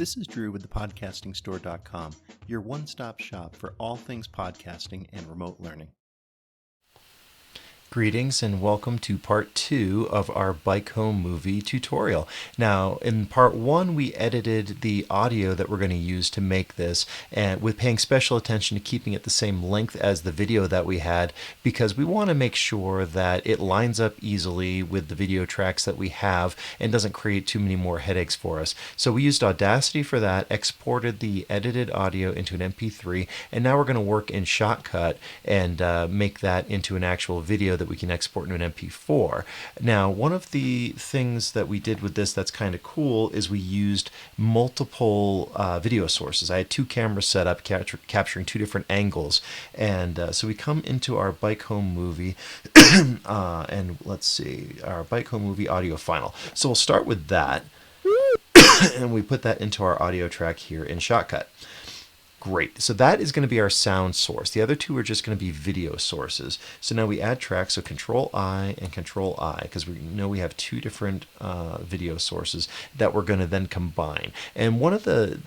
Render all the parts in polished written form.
This is Drew with thepodcastingstore.com, your one-stop shop for all things podcasting and remote learning. Greetings and welcome to part 2 of our Bike Home movie tutorial. Now, in part 1, we edited the audio that we're going to use to make this, and with paying special attention to keeping it the same length as the video that we had, because we want to make sure that it lines up easily with the video tracks that we have and doesn't create too many more headaches for us. So we used Audacity for that, exported the edited audio into an MP3, and now we're going to work in Shotcut and make that into an actual video that we can export into an MP4. Now, one of the things that we did with this that's kind of cool is we used multiple video sources. I had 2 cameras set up capturing 2 different angles, and so we come into our Bike Home movie and let's see, our Bike Home movie audio final. So we'll start with that and we put that into our audio track here in Shotcut. Great. So that is going to be our sound source. The other 2 are just going to be video sources. So now we add tracks, so Control-I and Control-I, because we know we have 2 different video sources that we're going to then combine. And one of the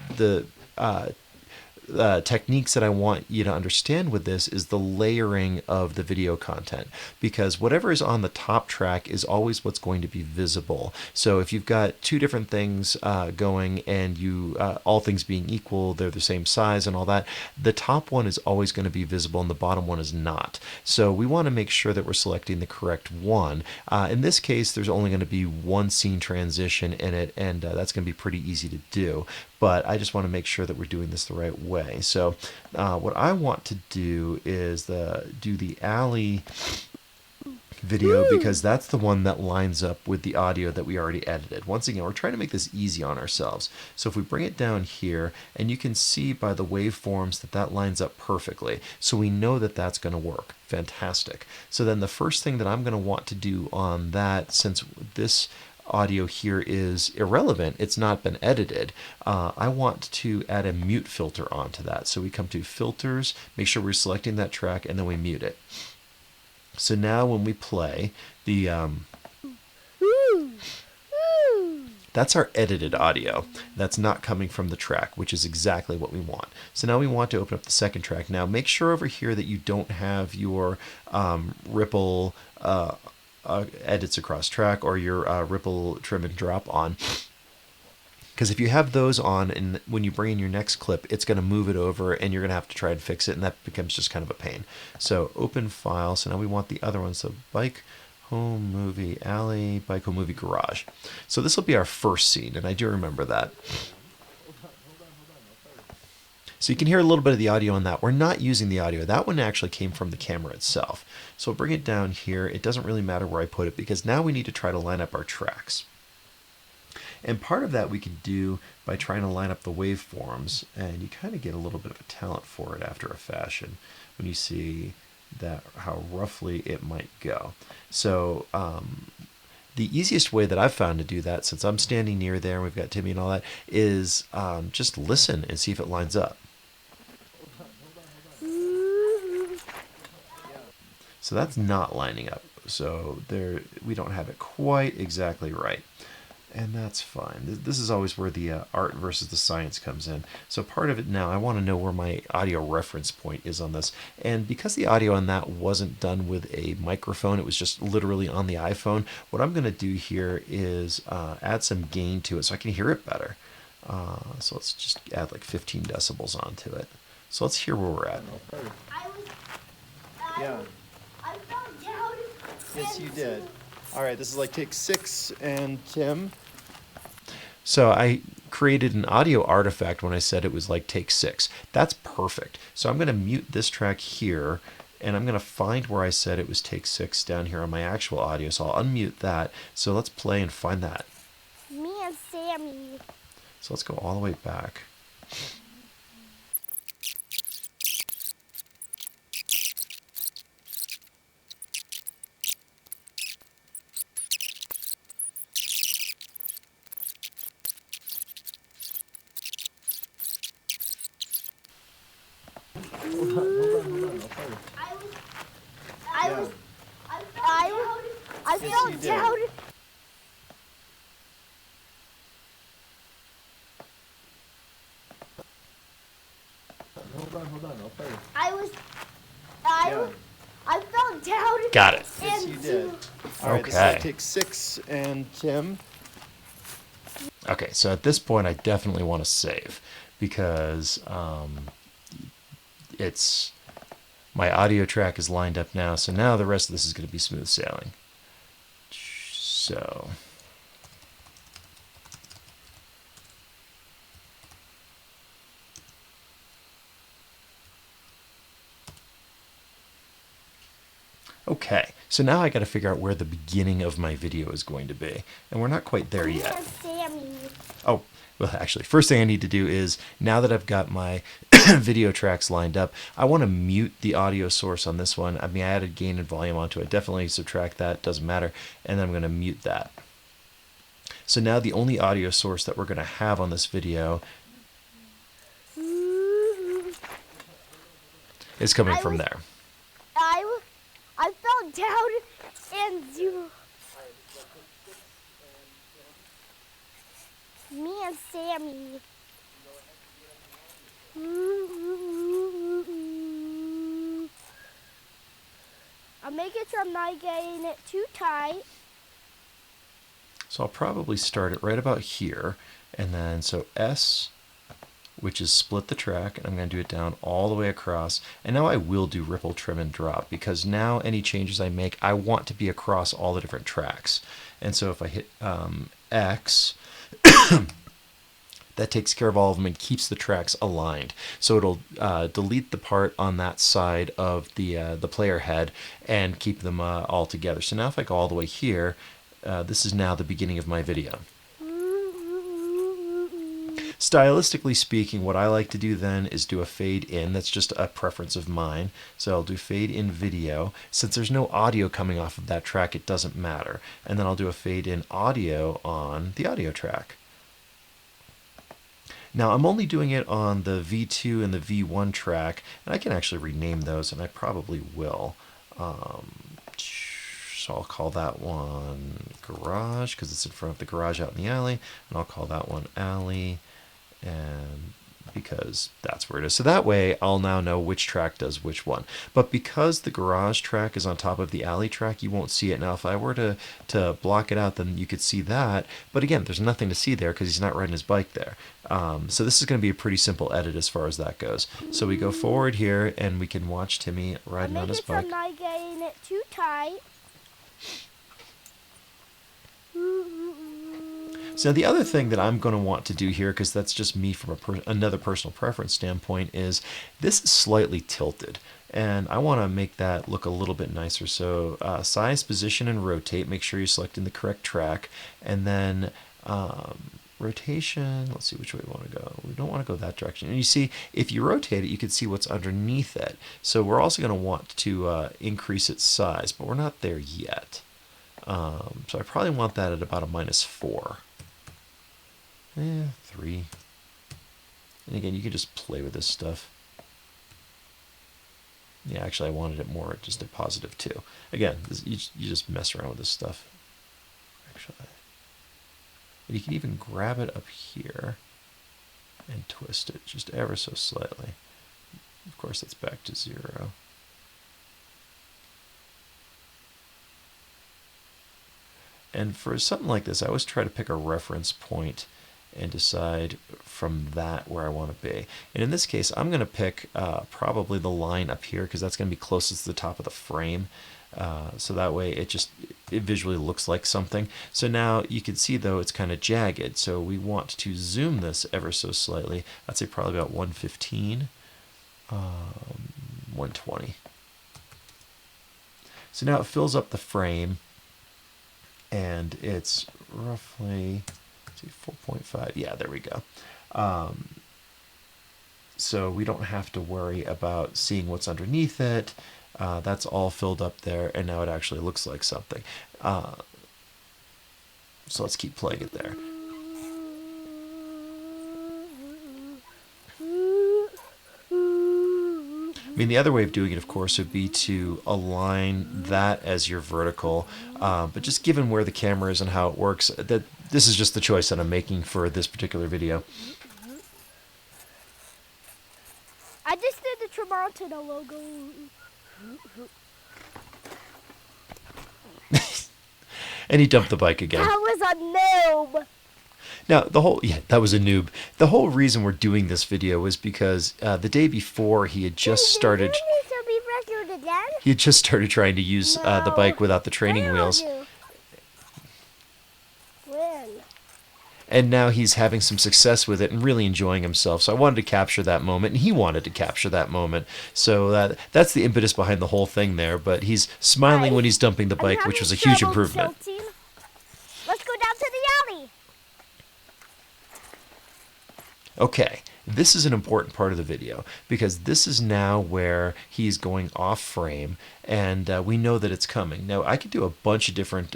techniques that I want you to understand with this is the layering of the video content, because whatever is on the top track is always what's going to be visible. So if you've got 2 different things going and you all things being equal, they're the same size and all that, the top one is always going to be visible and the bottom one is not. So we want to make sure that we're selecting the correct one. In this case, there's only going to be 1 scene transition in it, and that's going to be pretty easy to do. But I just want to make sure that we're doing this the right way. So what I want to do is do the alley video, because that's the one that lines up with the audio that we already edited. Once again, we're trying to make this easy on ourselves. So if we bring it down here, and you can see by the waveforms that that lines up perfectly. So we know that that's going to work. Fantastic. So then the first thing that I'm going to want to do on that, since this audio here is irrelevant, it's not been edited, I want to add a mute filter onto that. So we come to filters, make sure we're selecting that track, and then we mute it. So now when we play the that's our edited audio. That's not coming from the track, which is exactly what we want. So now we want to open up the second track. Now make sure over here that you don't have your ripple edits across track or your ripple trim and drop on, because if you have those on, and when you bring in your next clip, it's going to move it over and you're going to have to try and fix it, and that becomes just kind of a pain. So open file. So now we want the other one. So Bike Home Movie Alley, Bike Home Movie Garage. So this will be our first scene, and I do remember that. So you can hear a little bit of the audio on that. We're not using the audio. That one actually came from the camera itself. So we'll bring it down here. It doesn't really matter where I put it, because now we need to try to line up our tracks. And part of that we can do by trying to line up the waveforms, and you kind of get a little bit of a talent for it after a fashion when you see that how roughly it might go. So the easiest way that I've found to do that, since I'm standing near there and we've got Timmy and all that, is just listen and see if it lines up. So that's not lining up. So there, we don't have it quite exactly right. And that's fine. This is always where the art versus the science comes in. So part of it now, I want to know where my audio reference point is on this. And because the audio on that wasn't done with a microphone, it was just literally on the iPhone, what I'm going to do here is add some gain to it so I can hear it better. So let's just add like 15 decibels onto it. So let's hear where we're at. Yeah. Yes, you did. All right, this is like take 6, and Tim. So I created an audio artifact when I said it was like take 6. That's perfect. So I'm going to mute this track here, and I'm going to find where I said it was take 6 down here on my actual audio. So I'll unmute that. So let's play and find that. Me and Sammy. So let's go all the way back. Hold on. I fell down. Got it. Yes, you did. All right, this is Okay. like take 6 and Tim. Okay, so at this point, I definitely want to save because it's my audio track is lined up now. So now the rest of this is going to be smooth sailing. So okay, so now I got to figure out where the beginning of my video is going to be, and we're not quite there Me yet. and Sammy. Oh, well, actually, first thing I need to do is, now that I've got my video tracks lined up, I want to mute the audio source on this one. I mean, I added gain and volume onto it. Definitely subtract that, doesn't matter. And then I'm going to mute that. So now the only audio source that we're going to have on this video is coming from there. I fell down and you. Me and Sammy. I'm making sure I'm not getting it too tight. So I'll probably start it right about here. And then, so S, which is split the track, and I'm going to do it down all the way across. And now I will do ripple, trim, and drop, because now any changes I make, I want to be across all the different tracks. And so if I hit X, that takes care of all of them and keeps the tracks aligned. So it'll delete the part on that side of the player head and keep them all together. So now if I go all the way here, this is now the beginning of my video. Stylistically speaking, what I like to do then is do a fade in. That's just a preference of mine. So I'll do fade in video. Since there's no audio coming off of that track, it doesn't matter. And then I'll do a fade in audio on the audio track. Now I'm only doing it on the V2 and the V1 track, and I can actually rename those, and I probably will. So I'll call that one garage because it's in front of the garage out in the alley, and I'll call that one alley, and because that's where it is. So that way I'll now know which track does which one. But because the garage track is on top of the alley track, you won't see it. Now if I were to block it out, then you could see that. But again, there's nothing to see there because he's not riding his bike there. So this is going to be a pretty simple edit as far as that goes. So we go forward here and we can watch Timmy riding on his bike. I'm not getting it too tight. So the other thing that I'm going to want to do here, because that's just me from another personal preference standpoint, is this is slightly tilted. And I want to make that look a little bit nicer. So size, position, and rotate. Make sure you're selecting the correct track. And then rotation, let's see which way we want to go. We don't want to go that direction. And you see, if you rotate it, you can see what's underneath it. So we're also going to want to increase its size, but we're not there yet. So I probably want that at about a -4. 3. And again, you can just play with this stuff. Yeah, actually, I wanted it more just a +2. Again, you just mess around with this stuff. Actually, and you can even grab it up here and twist it just ever so slightly. Of course, that's back to 0. And for something like this, I always try to pick a reference point and decide from that where I want to be. And in this case, I'm going to pick probably the line up here because that's going to be closest to the top of the frame. So that way it visually looks like something. So now you can see though it's kind of jagged. So we want to zoom this ever so slightly. I'd say probably about 115, 120. So now it fills up the frame and it's roughly 4.5. Yeah, there we go. So we don't have to worry about seeing what's underneath it. That's all filled up there, and now it actually looks like something. So let's keep playing it there. I mean, the other way of doing it, of course, would be to align that as your vertical. But just given where the camera is and how it works, this is just the choice that I'm making for this particular video. I just did the Tremontina logo. And he dumped the bike again. That was a noob. Now, that was a noob. The whole reason we're doing this video was because the day before he had just started. Do you need to be rescued again? He had just started trying to use the bike without the training wheels. When? And now he's having some success with it and really enjoying himself. So I wanted to capture that moment, and he wanted to capture that moment. So that's the impetus behind the whole thing there. But he's smiling when he's dumping the bike, which was a huge improvement. Let's go down to the alley. Okay, this is an important part of the video because this is now where he's going off frame, and we know that it's coming. Now, I could do a bunch of different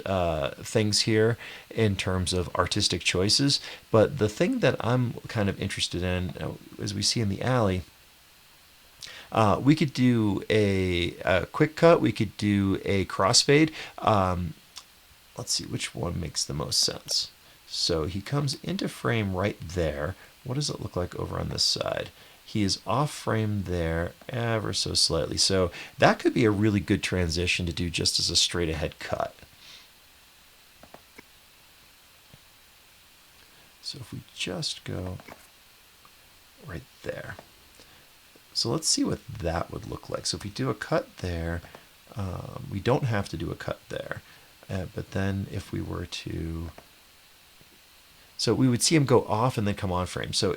things here in terms of artistic choices, but the thing that I'm kind of interested in, as we see in the alley, we could do a quick cut, we could do a crossfade. Let's see which one makes the most sense. So he comes into frame right there. What does it look like over on this side? He is off frame there ever so slightly. So that could be a really good transition to do just as a straight ahead cut. So if we just go right there. So let's see what that would look like. So if we do a cut there, we don't have to do a cut there. But then if we were to... So we would see him go off and then come on frame. So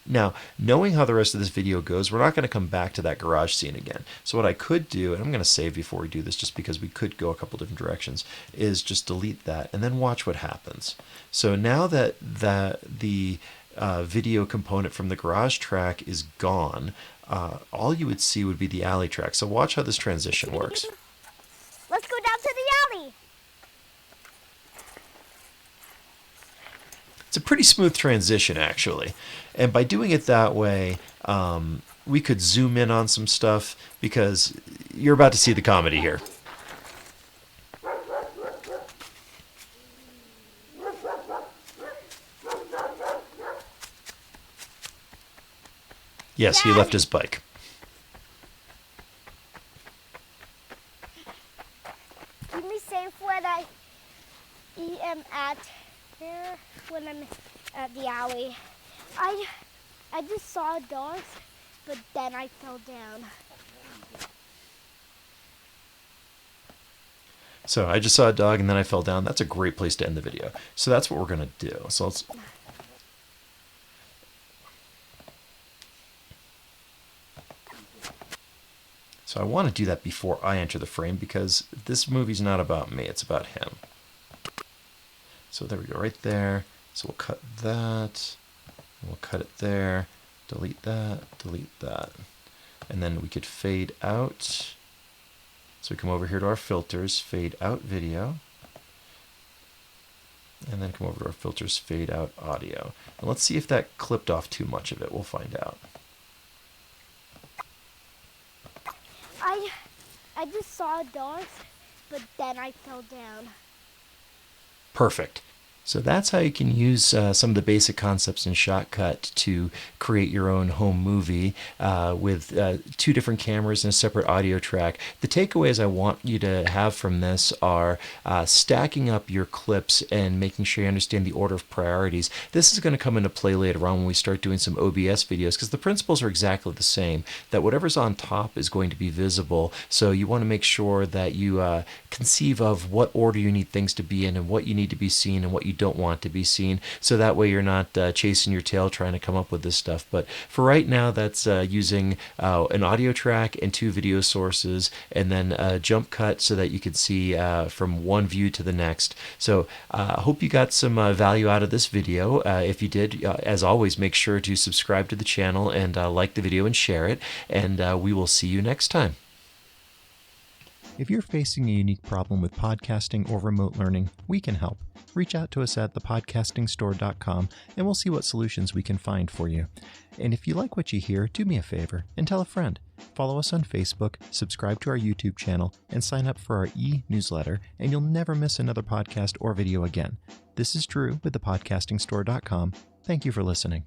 now, knowing how the rest of this video goes, we're not going to come back to that garage scene again. So what I could do, and I'm going to save before we do this just because we could go a couple different directions, is just delete that and then watch what happens. So now that the video component from the garage track is gone, all you would see would be the alley track. So watch how this transition works. Let's go down to the alley. It's a pretty smooth transition, actually. And by doing it that way, we could zoom in on some stuff because you're about to see the comedy here. Yes, he left his bike. Keep me safe when I am at here, when I'm at the alley. I just saw dogs, but then I fell down. So I just saw a dog and then I fell down. That's a great place to end the video. So that's what we're going to do. So let's... So I want to do that before I enter the frame because this movie's not about me, it's about him. So there we go, right there. So we'll cut that, and we'll cut it there, delete that, and then we could fade out. So we come over here to our filters, fade out video, and then come over to our filters, fade out audio. And let's see if that clipped off too much of it. We'll find out. I just saw dogs, but then I fell down. Perfect. So that's how you can use some of the basic concepts in Shotcut to create your own home movie with 2 different cameras and a separate audio track. The takeaways I want you to have from this are stacking up your clips and making sure you understand the order of priorities. This is going to come into play later on when we start doing some OBS videos because the principles are exactly the same, that whatever's on top is going to be visible. So you want to make sure that you conceive of what order you need things to be in and what you need to be seen and what you don't want to be seen, so that way you're not chasing your tail trying to come up with this stuff. But for right now, that's using an audio track and 2 video sources, and then a jump cut so that you can see from one view to the next. So I hope you got some value out of this video. If you did, as always, make sure to subscribe to the channel and like the video and share it, and we will see you next time. If you're facing a unique problem with podcasting or remote learning, we can help. Reach out to us at thepodcastingstore.com and we'll see what solutions we can find for you. And if you like what you hear, do me a favor and tell a friend. Follow us on Facebook, subscribe to our YouTube channel, and sign up for our e-newsletter, and you'll never miss another podcast or video again. This is Drew with thepodcastingstore.com. Thank you for listening.